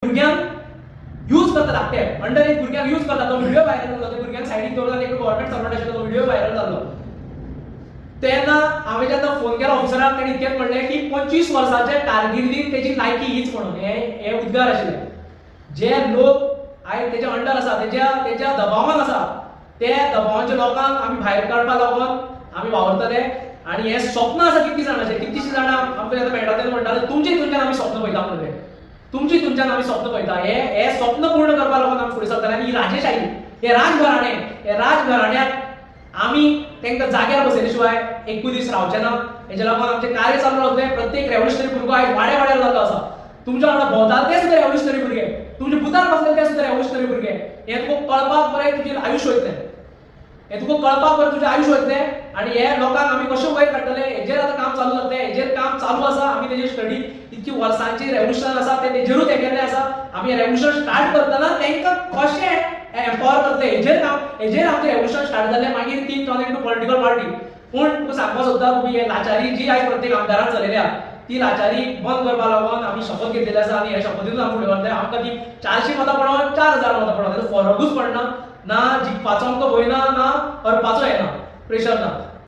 भुरग्यांक यूज करता धाकटे अंडर एज भुरग्यांक यूज करता. तो व्हिडिओ व्हायरल जालो, ते भुरग्यांक सायडीक दवरला, एक गव्हर्नमेंट सर्वंट आशिल्लो, तो व्हिडिओ व्हायरल जालो. तेन्ना हांवें जेन्ना फोन केलो ऑफिसराक, तेणी इतकेंच म्हणलें की 25 वर्सांच्या कारकिर्दीत तेजी लायकी हीच म्हणून. हे उद्गार आशिल्ले. जे लोक आयज तेच्या अंडर आसा, तेच्या दबावान आसा, ते दबावाच्या लोकांक आमी भायर काडपा लागून आमी वावरतले. आनी हे स्वप्न आसा कितलीं जाणांचें, कितलींशीं जाणां आमकां जेन्ना मेळटा तेन्ना म्हणटाले तुमचें तुमच्यान आमी स्वप्न पळयता म्हणून. तुमची तुमच्यान आमी स्वप्न पळयता. हे स्वप्न पूर्ण करपा लागून आमी फुडें सरतले. आनी ही राजेशाही, हे राजघराणे, हे राजघराण्याक आमी तांकां जाग्यार बसयले शिवाय एकूय दीस रावचे ना. हेच्या लागून आमचें कार्य चालू रावतलें. प्रत्येक रेव्होल्युशनरी भुरगो आयज वाड्यार जाल्लो आसा. तुमच्या वांगडा भोंवतात ते सुद्दां रेव्होल्युशनरी भुरगे, तुमचे बुतार बसले ते सुद्दां रेव्होल्युशनरी भुरगे. हें तुका कळपाक बरें तुजें आयुश्य वयतलें. हें तुका कळपाक बरें तुजें आयुश्य वयतलें. आनी हे लोकांक आमी कशें वयर काडटले, हेजेर आतां काम चालू जातलें. हेजेर काम चालू आसा. आमी तेजेर स्टडी, इतकी वर्सांची रेव्होल्युशन आसा, ते तेजेरूच हें केल्लें आसा. आमी हें रेव्होल्युशन स्टार्ट करतना तांकां कशें एम्पावर करतले हेजेर आमचें रेव्होल्युशन स्टार्ट जालें. मागीर ती टर्न इनटू पॉलिटिकल पार्टी. पूण तुका सांगपाक सोदता, तुमी हे लाचारी जी आयज प्रत्येक आमदारान चलयल्या, ती लाचारी बंद करपा लागून आमी शपथ घेतलेली आसा. आनी हे शपथीतून आमी फुडें वतले. आमकां ती 400 मतां पडोन 4000 मतां पडोन, फरकूच पडना. ना जिखपाचो आमकां भंय ना, ना हरपाचो हें ना, प्रेशर ना.